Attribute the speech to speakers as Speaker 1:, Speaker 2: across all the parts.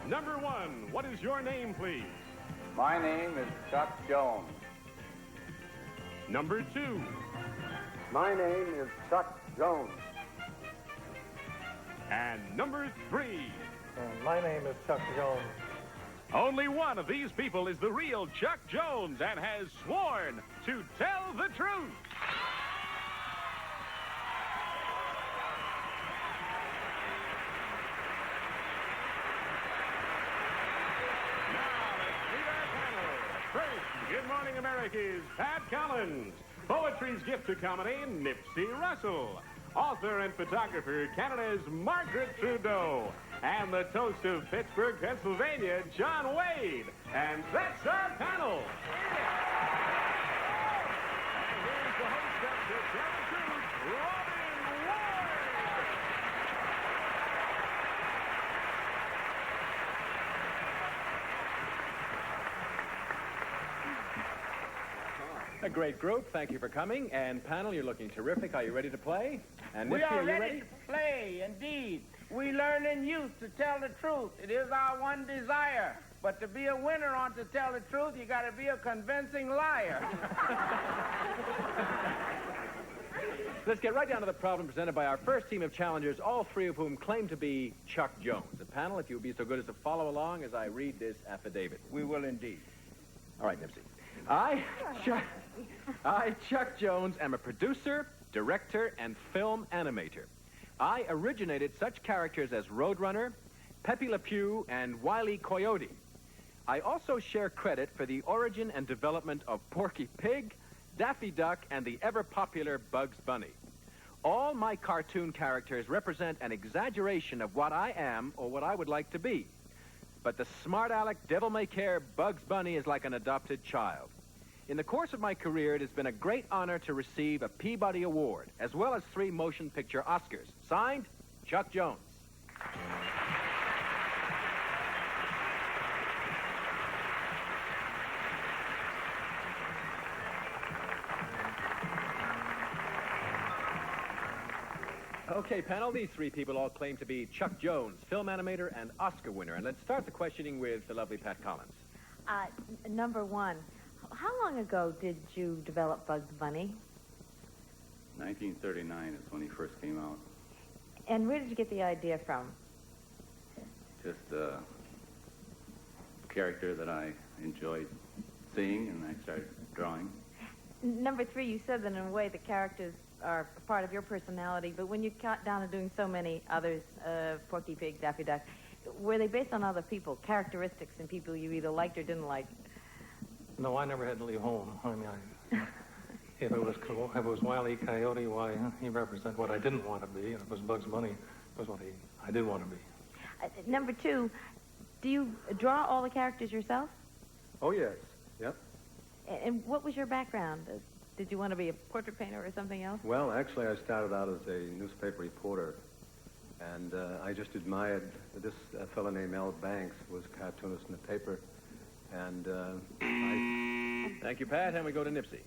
Speaker 1: Number 1, what is your name, please?
Speaker 2: My name is Chuck Jones.
Speaker 1: Number 2.
Speaker 3: My name is Chuck Jones.
Speaker 1: And number 3.
Speaker 4: My name is Chuck Jones.
Speaker 1: Only one of these people is the real Chuck Jones and has sworn to tell the truth. First, Good Morning America's Pat Collins. Poetry's gift to comedy, Nipsey Russell. Author and photographer, Canada's Margaret Trudeau. And the toast of Pittsburgh, Pennsylvania, John Wade. And that's our panel. And here's the host of To Tell the Truth, Robin Ward.
Speaker 5: A great group. Thank you for coming. And panel, you're looking terrific. Are you ready to play? And
Speaker 6: We
Speaker 5: Nipsey,
Speaker 6: are
Speaker 5: you
Speaker 6: ready to play, indeed. We learn in youth to tell the truth. It is our one desire. But to be a winner on To Tell the Truth, you got to be a convincing liar.
Speaker 5: Let's get right down to the problem presented by our first team of challengers, all three of whom claim to be Chuck Jones. The panel, if you would be so good as to follow along as I read this affidavit.
Speaker 6: We will indeed.
Speaker 5: All right, Nipsey. I, Chuck Jones, am a producer, director, and film animator. I originated such characters as Roadrunner, Pepe Le Pew, and Wile E. Coyote. I also share credit for the origin and development of Porky Pig, Daffy Duck, and the ever-popular Bugs Bunny. All my cartoon characters represent an exaggeration of what I am or what I would like to be. But the smart-aleck, devil-may-care Bugs Bunny is like an adopted child. In the course of my career, it has been a great honor to receive a Peabody Award, as well as 3 motion picture Oscars. Signed, Chuck Jones. Okay, panel, these 3 people all claim to be Chuck Jones, film animator and Oscar winner. And let's start the questioning with the lovely Pat Collins.
Speaker 7: Number 1, how long ago did you develop Bugs Bunny?
Speaker 2: 1939 is when he first came out.
Speaker 7: And where did you get the idea from?
Speaker 2: Just a character that I enjoyed seeing, and I started drawing.
Speaker 7: Number 3, you said that in a way the characters are part of your personality, but when you got down to doing so many others, Porky Pig, Daffy Duck, were they based on other people, characteristics and people you either liked or didn't like?
Speaker 4: No, I never had to leave home. I mean, if it was Wile E. Coyote, why, he represented what I didn't want to be. And if it was Bugs Bunny, it was what I did want to be.
Speaker 7: Number 2, do you draw all the characters yourself?
Speaker 3: Oh, yes. Yep.
Speaker 7: And what was your background? Did you want to be a portrait painter or something else?
Speaker 3: Well, actually, I started out as a newspaper reporter, and I just admired this fellow named Al Banks was a cartoonist in the paper, and
Speaker 5: Thank you, Pat, and we go to Nipsey.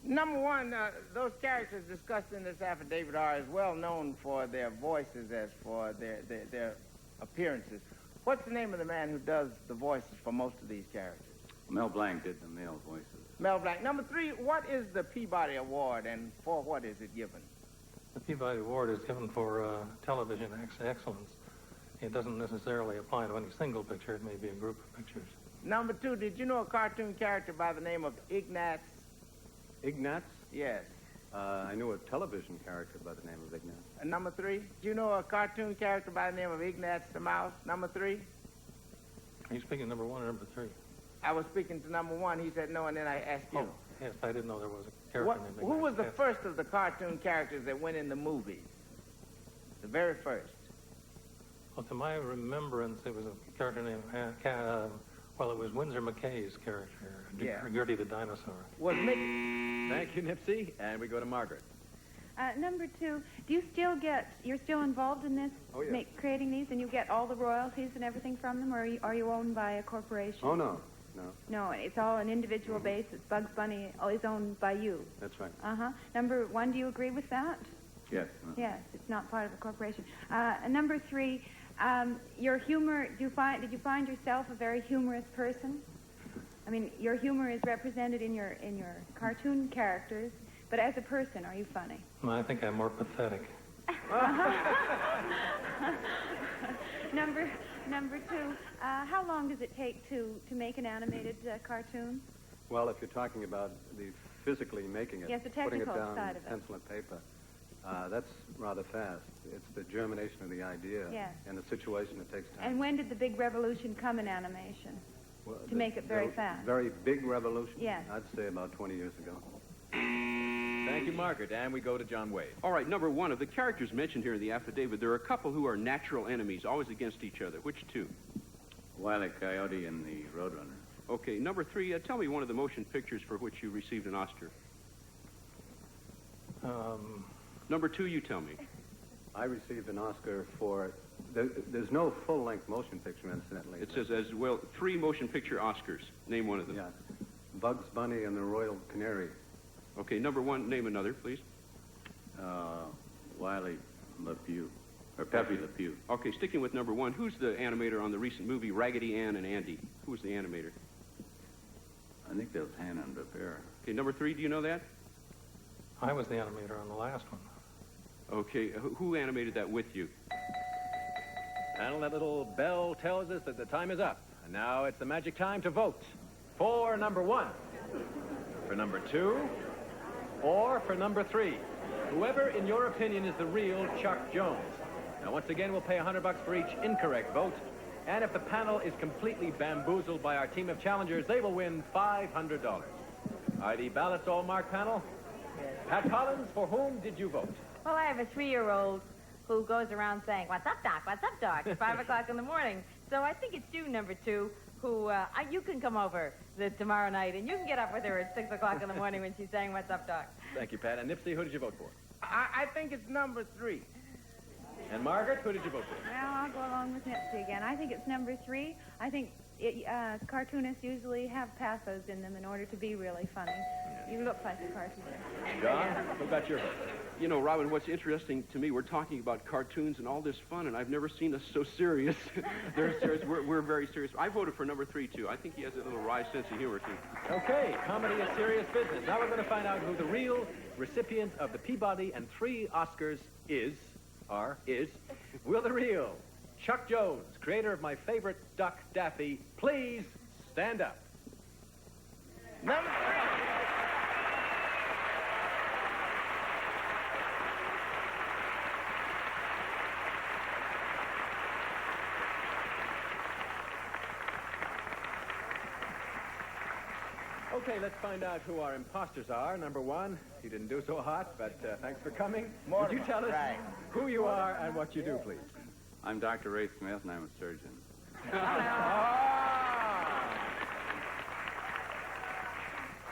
Speaker 6: Number 1, those characters discussed in this affidavit are as well known for their voices as for their appearances. What's the name of the man who does the voices for most of these characters?
Speaker 2: Mel Blanc did the male voices.
Speaker 6: Mel Blanc. Number 3, what is the Peabody Award, and for what is it given?
Speaker 4: The Peabody Award is given for television excellence. It doesn't necessarily apply to any single picture. It may be a group of pictures.
Speaker 6: Number 2, did you know a cartoon character by the name of Ignatz?
Speaker 3: Ignatz?
Speaker 6: Yes.
Speaker 3: I knew a television character by the name of Ignatz.
Speaker 6: And number 3, do you know a cartoon character by the name of Ignatz the Mouse? Number 3?
Speaker 4: Are you speaking number 1 or number 3?
Speaker 6: I was speaking to number 1. He said no, and then I asked you.
Speaker 4: Oh, yes, I didn't know there was a character named Ignatz.
Speaker 6: Who was the
Speaker 4: Yes.
Speaker 6: first of the cartoon characters that went in the movies? The very first.
Speaker 4: Well, to my remembrance, it was a character named, it was Windsor McKay's character,
Speaker 6: Yeah.
Speaker 4: Gertie the Dinosaur.
Speaker 6: Was Mick...
Speaker 5: Thank you, Nipsey, and we go to Margaret.
Speaker 8: Number 2, do you still you're still involved in this,
Speaker 3: Oh, yes.
Speaker 8: creating these, and you get all the royalties and everything from them, or are you owned by a corporation?
Speaker 3: Oh, no.
Speaker 8: No, it's all an individual basis. Bugs Bunny is owned by you.
Speaker 3: That's right.
Speaker 8: Number 1, do you agree with that?
Speaker 2: Yes.
Speaker 8: Yes, it's not part of a corporation. Number 3, Your humor, did you find yourself a very humorous person? I mean, your humor is represented in your cartoon characters, but as a person, are you funny?
Speaker 4: Well, I think I'm more pathetic.
Speaker 8: Number two, how long does it take to make an animated cartoon?
Speaker 3: Well, if you're talking about the physically making it,
Speaker 8: Yes, the
Speaker 3: putting it
Speaker 8: technical
Speaker 3: down
Speaker 8: side of it.
Speaker 3: pencil and paper, that's rather fast. It's the germination of the idea
Speaker 8: Yes.
Speaker 3: and the situation that takes time.
Speaker 8: And when did the big revolution come in animation?
Speaker 3: Well,
Speaker 8: to make it very fast?
Speaker 3: Very big revolution?
Speaker 8: Yes.
Speaker 3: I'd say about 20 years ago.
Speaker 5: Thank you, Margaret. And we go to John Wade.
Speaker 9: All right, number one, of the characters mentioned here in the affidavit, there are a couple who are natural enemies, always against each other. Which two?
Speaker 2: Wile E. Coyote and the Roadrunner.
Speaker 9: Okay, number three, tell me one of the motion pictures for which you received an Oscar. Number two, you tell me.
Speaker 3: I received an Oscar for... There's no full-length motion picture, incidentally.
Speaker 9: It says as well, 3 motion picture Oscars. Name one of them.
Speaker 3: Yeah. Bugs Bunny and the Royal Canary.
Speaker 9: Okay, number one, name another, please.
Speaker 2: Wile E. LePew. Or Pepe Le Pew.
Speaker 9: Okay, sticking with number one, who's the animator on the recent movie Raggedy Ann and Andy? Who was the animator?
Speaker 2: I think that was Hannah and Bear.
Speaker 9: Okay, number three, do you know that?
Speaker 4: I was the animator on the last one.
Speaker 9: Okay, who animated that with you?
Speaker 5: Panel, that little bell tells us that the time is up. And now it's the magic time to vote. For number one, for number two, or for number three. Whoever, in your opinion, is the real Chuck Jones. Now, once again, we'll pay $100 for each incorrect vote. And if the panel is completely bamboozled by our team of challengers, they will win $500. Are the ballots all marked, panel? Pat Collins, for whom did you vote?
Speaker 7: Well, I have a 3-year-old who goes around saying, "What's up, Doc? What's up, Doc?" at 5 o'clock in the morning. So I think it's you, number two, who you can come over tomorrow night, and you can get up with her at 6 o'clock in the morning when she's saying, "What's up, Doc?"
Speaker 5: Thank you, Pat. And Nipsey, who did you vote for?
Speaker 6: I think it's number three.
Speaker 5: And Margaret, who did you vote for?
Speaker 8: Well, I'll go along with Nipsey again. I think it's number three. I think cartoonists usually have pathos in them in order to be really funny. You look like a cartoonist.
Speaker 5: John, who got your vote?
Speaker 9: You know, Robin, what's interesting to me, we're talking about cartoons and all this fun, and I've never seen us so serious. They're serious. We're very serious. I voted for number three, too. I think he has a little wry sense of humor, too.
Speaker 5: Okay, comedy is serious business. Now we're going to find out who the real recipient of the Peabody and 3 Oscars is. Will the real Chuck Jones, creator of my favorite duck, Daffy, please stand up?
Speaker 6: Number three.
Speaker 5: Okay, let's find out who our imposters are. Number one, you didn't do so hot, but thanks for coming. Would you tell us who you are and what you do, please?
Speaker 2: I'm Dr. Ray Smith, and I'm a surgeon.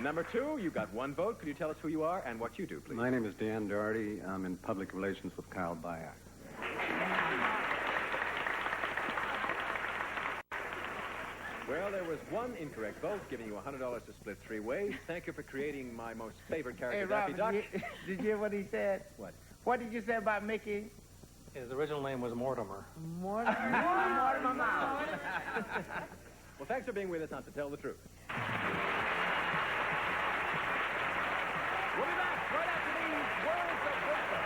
Speaker 5: Number two, you got 1 vote. Could you tell us who you are and what you do, please?
Speaker 3: My name is Dan Doherty. I'm in public relations with Kyle Bayak.
Speaker 5: Well, there was 1 incorrect vote, giving you $100 to split 3 ways. Thank you for creating my most favorite character, Daffy Duck.
Speaker 6: Did you hear what he said?
Speaker 5: What?
Speaker 6: What did you say about Mickey?
Speaker 4: His original name was Mortimer.
Speaker 6: Mortimer Mouse.
Speaker 5: Well, thanks for being with us on To Tell the Truth. We'll be back right after these words of wisdom.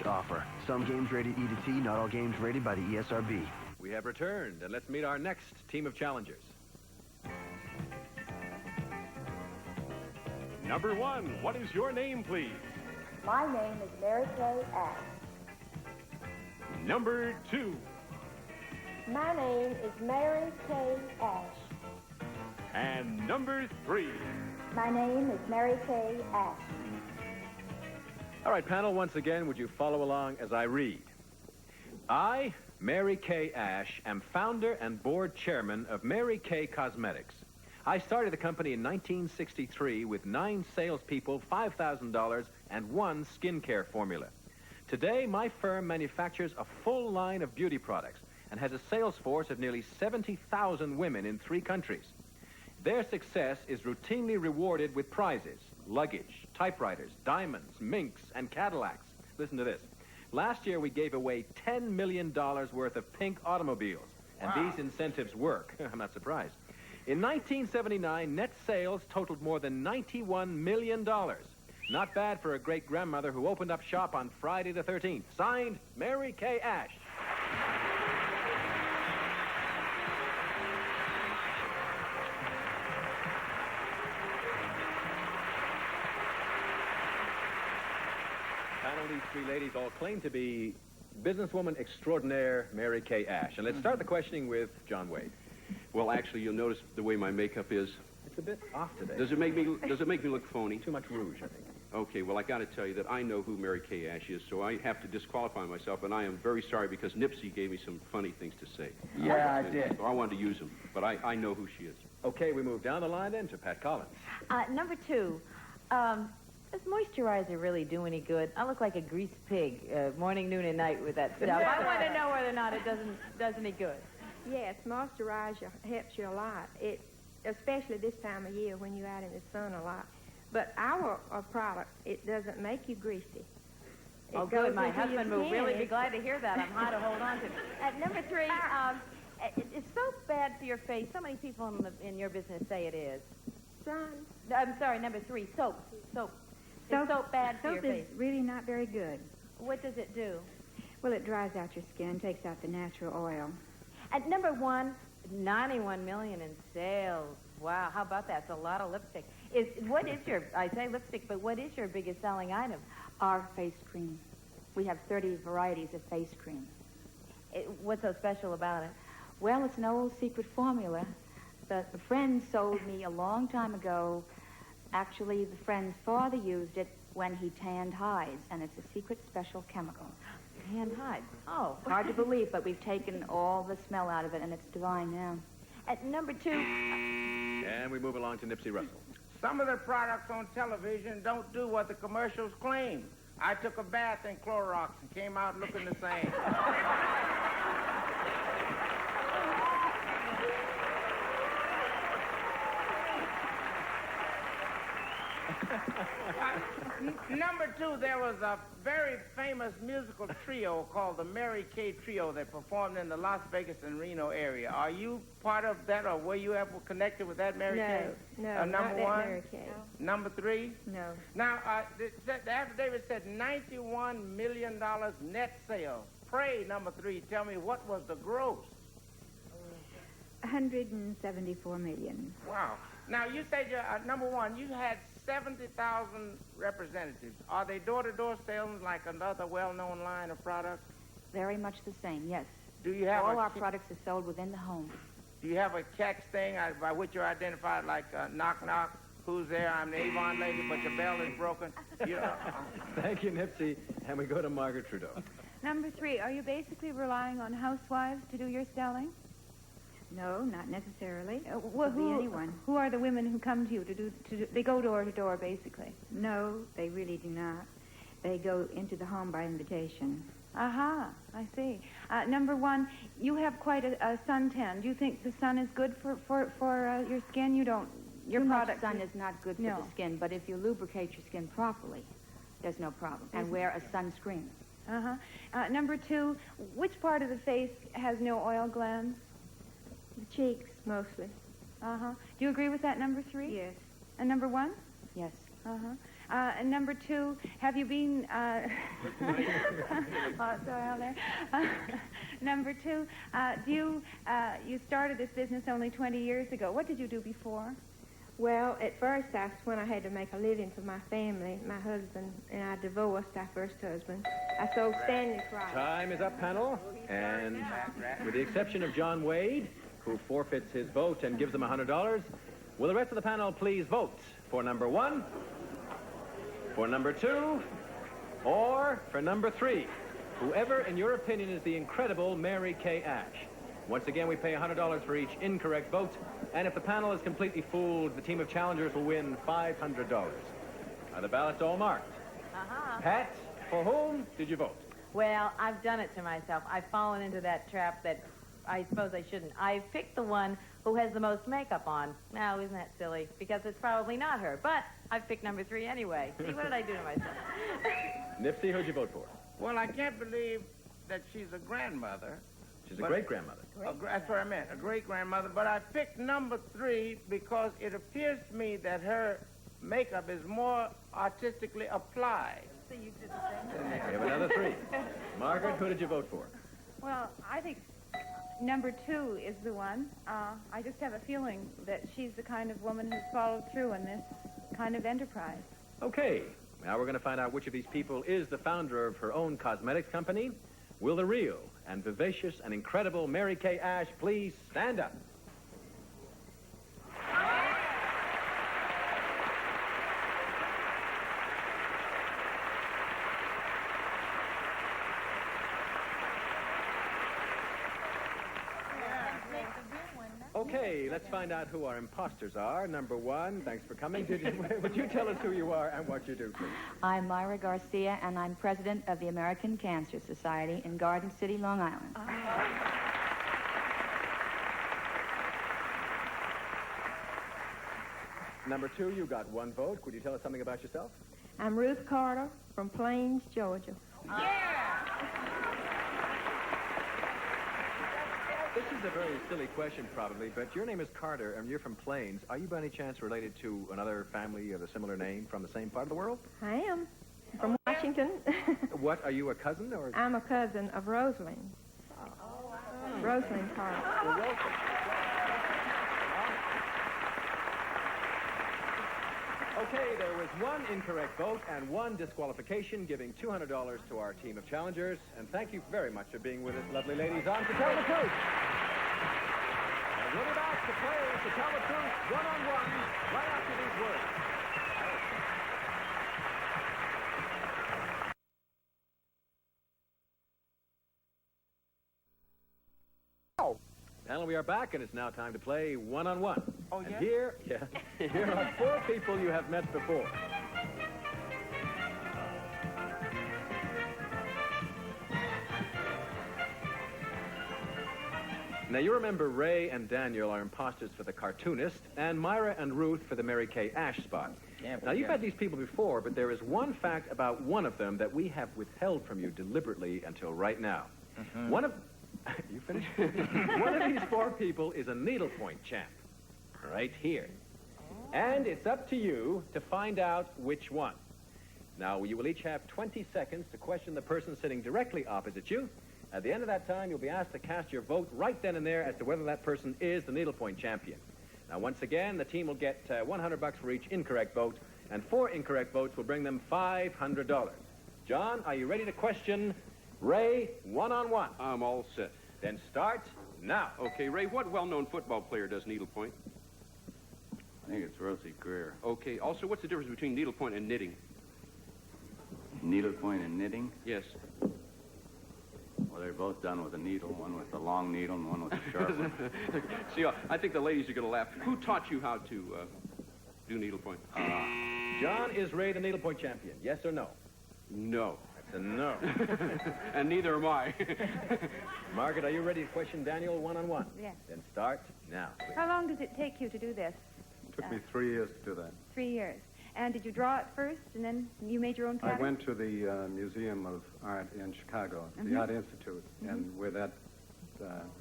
Speaker 10: /offer. Some games rated E to T, not all games rated by the ESRB.
Speaker 5: We have returned, and let's meet our next team of challengers.
Speaker 1: Number one, what is your name, please?
Speaker 11: My name is Mary Kay Ash.
Speaker 1: Number two.
Speaker 11: My name is Mary Kay Ash.
Speaker 1: And number three.
Speaker 11: My name is Mary Kay Ash.
Speaker 5: All right, panel, once again, would you follow along as I read? I, Mary Kay Ash, am founder and board chairman of Mary Kay Cosmetics. I started the company in 1963 with 9 salespeople, $5,000, and 1 skincare formula. Today, my firm manufactures a full line of beauty products and has a sales force of nearly 70,000 women in 3 countries. Their success is routinely rewarded with prizes, luggage, typewriters, diamonds, minks, and Cadillacs. Listen to this. Last year, we gave away $10 million worth of pink automobiles, and these incentives work. I'm not surprised. In 1979, net sales totaled more than $91 million. Not bad for a great-grandmother who opened up shop on Friday the 13th. Signed, Mary Kay Ash. Panel, these three ladies all claim to be businesswoman extraordinaire Mary Kay Ash. And let's start the questioning with John Wade.
Speaker 9: Well, actually, you'll notice the way my makeup is.
Speaker 5: It's a bit off today.
Speaker 9: Does it make me look phony?
Speaker 5: Too much rouge, I think.
Speaker 9: Okay, well, I got to tell you that I know who Mary Kay Ash is, so I have to disqualify myself, and I am very sorry because Nipsey gave me some funny things to say.
Speaker 6: Yeah, I did.
Speaker 9: So I wanted to use them, but I know who she is.
Speaker 5: Okay, we move down the line then to Pat Collins.
Speaker 7: Number 2, does moisturizer really do any good? I look like a greased pig morning, noon, and night with that stuff. I want to know whether or not it does any good.
Speaker 11: Yes, moisturizer helps you a lot. Especially this time of year when you're out in the sun a lot. But our product, it doesn't make you greasy.
Speaker 7: Oh, good. My husband will really be glad to hear that. I'm hard to hold on to. At number 3, it's so bad for your face. So many people in your business say it is.
Speaker 11: Son.
Speaker 7: I'm sorry, number 3, soap. Soap. It's so bad for your face.
Speaker 8: Soap is really not very good.
Speaker 7: What does it do?
Speaker 8: Well, it dries out your skin, takes out the natural oil.
Speaker 7: At number 1, 91 million in sales. Wow, how about that? It's a lot of lipstick. I say lipstick, but what is your biggest selling item?
Speaker 12: Our face cream. We have 30 varieties of face cream.
Speaker 7: What's so special about it?
Speaker 12: Well, it's an old secret formula that a friend sold me a long time ago. Actually, the friend's father used it when he tanned hides, and it's a secret special chemical.
Speaker 7: Tanned hides? Oh.
Speaker 12: Hard to believe, but we've taken all the smell out of it, and it's divine now.
Speaker 7: At number 2...
Speaker 5: And we move along to Nipsey Russell.
Speaker 6: Some of the products on television don't do what the commercials claim. I took a bath in Clorox and came out looking the same. Number 2, there was a very famous musical trio called the Mary Kay Trio that performed in the Las Vegas and Reno area. Are you part of that, or were you ever connected with that Mary Kay?
Speaker 11: No,
Speaker 6: number
Speaker 11: not that
Speaker 6: 1?
Speaker 11: Mary Kay.
Speaker 6: No. Number 3?
Speaker 11: No.
Speaker 6: Now, the affidavit said $91 million net sales. Pray, number 3, tell me, what was the gross?
Speaker 8: 174 million.
Speaker 6: Wow. Now, you said, number 1, you had 70,000 representatives. Are they door-to-door sales like another well-known line of products?
Speaker 12: Very much the same, yes.
Speaker 6: Do you have
Speaker 12: all our products are sold within the home.
Speaker 6: Do you have a catch thing by which you're identified, like knock, knock, who's there? I'm the Avon lady, but the bell is broken.
Speaker 5: Thank you, Nipsey. And we go to Margaret Trudeau.
Speaker 8: Number 3, are you basically relying on housewives to do your selling?
Speaker 12: No, not necessarily.
Speaker 8: Well,
Speaker 12: Could be anyone.
Speaker 8: Who are the women who come to you to do? They go door to door, basically.
Speaker 12: No, they really do not. They go into the home by invitation.
Speaker 8: Aha, I see. Number 1, you have quite a suntan. Do you think the sun is good for your skin? You don't. Your
Speaker 12: Too
Speaker 8: product
Speaker 12: much sun is not good for the skin, but if you lubricate your skin properly, there's no problem. And wear a sunscreen.
Speaker 8: Number 2, which part of the face has no oil glands?
Speaker 11: The cheeks, mostly.
Speaker 8: Do you agree with that, number 3?
Speaker 11: Yes.
Speaker 8: And number 1?
Speaker 12: Yes.
Speaker 8: And number 2, have you been... sorry, out there. Number 2, you started this business only 20 years ago. What did you do before?
Speaker 11: Well, at first, that's when I had to make a living for my family. My husband and I divorced our first husband. I sold standing fries.
Speaker 5: Time is up, panel. And with the exception of John Wade, who forfeits his vote and gives them $100, will the rest of the panel please vote for number 1, for number 2, or for number 3? Whoever, in your opinion, is the incredible Mary Kay Ash. Once again, we pay $100 for each incorrect vote, and if the panel is completely fooled, the team of challengers will win $500. Are the ballots all marked? Pat, for whom did you vote?
Speaker 7: Well, I've done it to myself. I've fallen into that trap that I suppose I shouldn't. I've picked the one who has the most makeup on. Now, isn't that silly? Because it's probably not her. But I've picked number 3 anyway. See, what did I do to myself?
Speaker 5: Nipsey, who'd you vote for?
Speaker 6: Well, I can't believe that she's a grandmother.
Speaker 5: She's a great-grandmother.
Speaker 6: That's what I meant, a great-grandmother. But I picked number 3 because it appears to me that her makeup is more artistically applied.
Speaker 7: So you did the same.
Speaker 5: We have another 3. Margaret, who did you vote for?
Speaker 8: Well, I think number 2 is the one. I just have a feeling that she's the kind of woman who's followed through in this kind of enterprise.
Speaker 5: Okay, now we're going to find out which of these people is the founder of her own cosmetics company. Will the real and vivacious and incredible Mary Kay Ash please stand up? Okay, let's find out who our imposters are. Number 1, thanks for coming. Would you tell us who you are and what you do, please?
Speaker 12: I'm Myra Garcia, and I'm president of the American Cancer Society in Garden City, Long Island.
Speaker 5: Number 2, you got 1 vote. Could you tell us something about yourself?
Speaker 11: I'm Ruth Carter from Plains, Georgia.
Speaker 5: This is a very silly question, probably, but your name is Carter, and you're from Plains. Are you by any chance related to another family of a similar name from the same part of the world?
Speaker 11: I am. From Washington.
Speaker 5: What, are you a cousin, or?
Speaker 11: I'm a cousin of Rosalind. Rosalind Carter.
Speaker 5: Well, welcome. Okay, there was 1 incorrect vote and 1 disqualification, giving $200 to our team of challengers. And thank you very much for being with us, lovely ladies, on To Tell the Truth. And we'll be back to play To Tell the Truth one-on-one right after these words. Panel, we are back, and it's now time to play one-on-one.
Speaker 6: Oh,
Speaker 5: and
Speaker 6: yeah?
Speaker 5: here are 4 people you have met before. Now, you remember Ray and Daniel are imposters for the cartoonist, and Myra and Ruth for the Mary Kay Ash spot. Now, you've had these people before, but there is one fact about one of them that we have withheld from you deliberately until right now. One of... You finished? One of these 4 people is a needlepoint champ. Right here. And it's up to you to find out which one. Now, you will each have 20 seconds to question the person sitting directly opposite you. At the end of that time, you'll be asked to cast your vote right then and there as to whether that person is the needlepoint champion. Now, once again, the team will get $100 for each incorrect vote, and 4 incorrect votes will bring them $500. John, are you ready to question Ray one-on-one?
Speaker 9: I'm all set.
Speaker 5: Then start now.
Speaker 9: Okay, Ray, what well-known football player does needlepoint?
Speaker 2: I think it's Rosie Greer.
Speaker 9: Okay, also, what's the difference between needlepoint and knitting?
Speaker 2: Needlepoint and knitting?
Speaker 9: Yes.
Speaker 2: Well, they're both done with a needle, one with a long needle and one with a sharp one.
Speaker 9: See, I think the ladies are going to laugh. Who taught you how to do needlepoint?
Speaker 5: John, is Ray the needlepoint champion? Yes or no?
Speaker 9: No.
Speaker 5: That's a no.
Speaker 9: And neither am I.
Speaker 5: Margaret, are you ready to question Daniel one-on-one?
Speaker 8: Yes.
Speaker 5: Then start now, please.
Speaker 8: How long does it take you to do this?
Speaker 3: It took me 3 years to do that.
Speaker 8: 3 years. And did you draw it first, and then you made your own pattern?
Speaker 3: I went to the Museum of Art in Chicago, the Art Institute, and where that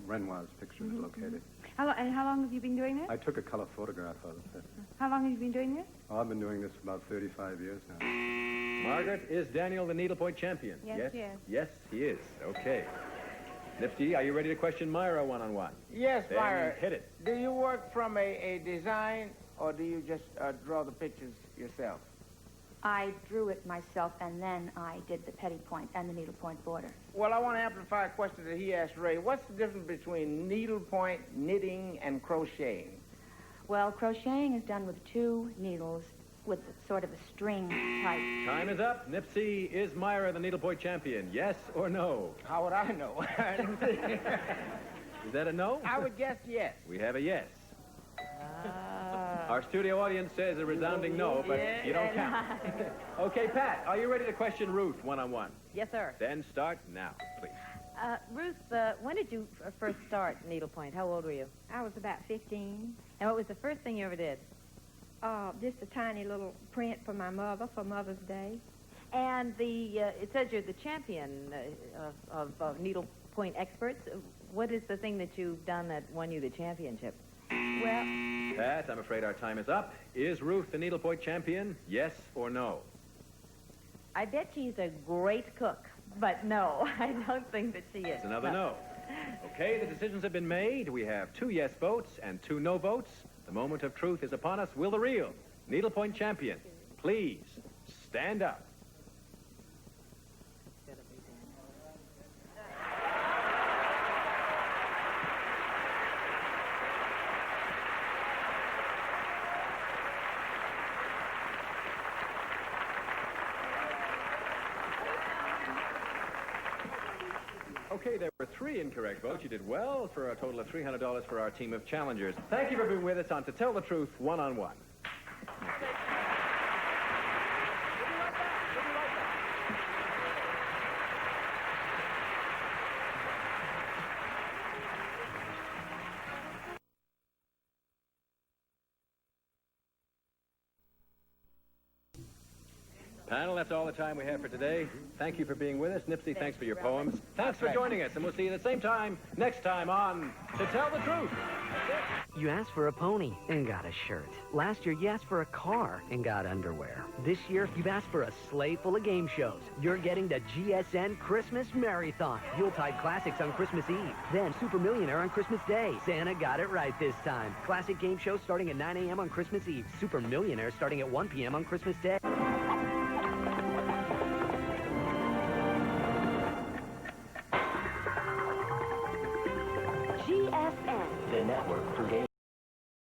Speaker 3: Renoir's picture is located.
Speaker 8: And how long have you been doing this?
Speaker 3: I took a color photograph of it.
Speaker 8: How long have you been doing this?
Speaker 3: Oh, I've been doing this about 35 years now.
Speaker 5: Margaret, is Daniel the needlepoint champion?
Speaker 8: Yes, he is.
Speaker 5: Yes, he is. Okay. Nipsey, are you ready to question Myra one-on-one?
Speaker 6: Yes,
Speaker 5: Then
Speaker 6: Myra.
Speaker 5: hit it.
Speaker 6: Do you work from a design, or do you just draw the pictures yourself?
Speaker 12: I drew it myself, and then I did the petty point and the needlepoint border.
Speaker 6: Well, I want to amplify a question that he asked Ray. What's the difference between needlepoint, knitting, and crocheting?
Speaker 12: Well, crocheting is done with 2 needles with sort of a string type.
Speaker 5: Time is up. Nipsey, is Myra the needlepoint champion? Yes or no?
Speaker 6: How would I know?
Speaker 5: Is that a no?
Speaker 6: I would guess yes.
Speaker 5: We have a yes. Our studio audience says a resounding no, but you don't count. Okay, Pat, are you ready to question Ruth one-on-one?
Speaker 7: Yes, sir.
Speaker 5: Then start now, please.
Speaker 7: Ruth, when did you first start needlepoint? How old were you?
Speaker 11: I was about 15.
Speaker 7: And what was the first thing you ever did?
Speaker 11: Just a tiny little print for my mother for Mother's Day.
Speaker 7: And it says you're the champion of needlepoint experts. What is the thing that you've done that won you the championship?
Speaker 11: Well,
Speaker 5: Pat, I'm afraid our time is up. Is Ruth the needlepoint champion? Yes or no?
Speaker 7: I bet she's a great cook, but no, I don't think that she is.
Speaker 5: That's another no. Okay, the decisions have been made. We have 2 yes votes and 2 no votes. The moment of truth is upon us. Will the real needlepoint champion please stand up? Okay, there were 3 incorrect votes. You did well for a total of $300 for our team of challengers. Thank you for being with us on To Tell the Truth One-on-One. Panel, that's all the time we have for today. Thank you for being with us. Nipsey, thanks for your poems. Thanks for joining us, and we'll see you at the same time next time on To Tell the Truth.
Speaker 13: You asked for a pony and got a shirt. Last year, you asked for a car and got underwear. This year, you've asked for a sleigh full of game shows. You're getting the GSN Christmas Marathon. Yuletide Classics on Christmas Eve. Then Super Millionaire on Christmas Day. Santa got it right this time. Classic game shows starting at 9 a.m. on Christmas Eve. Super Millionaire starting at 1 p.m. on Christmas Day.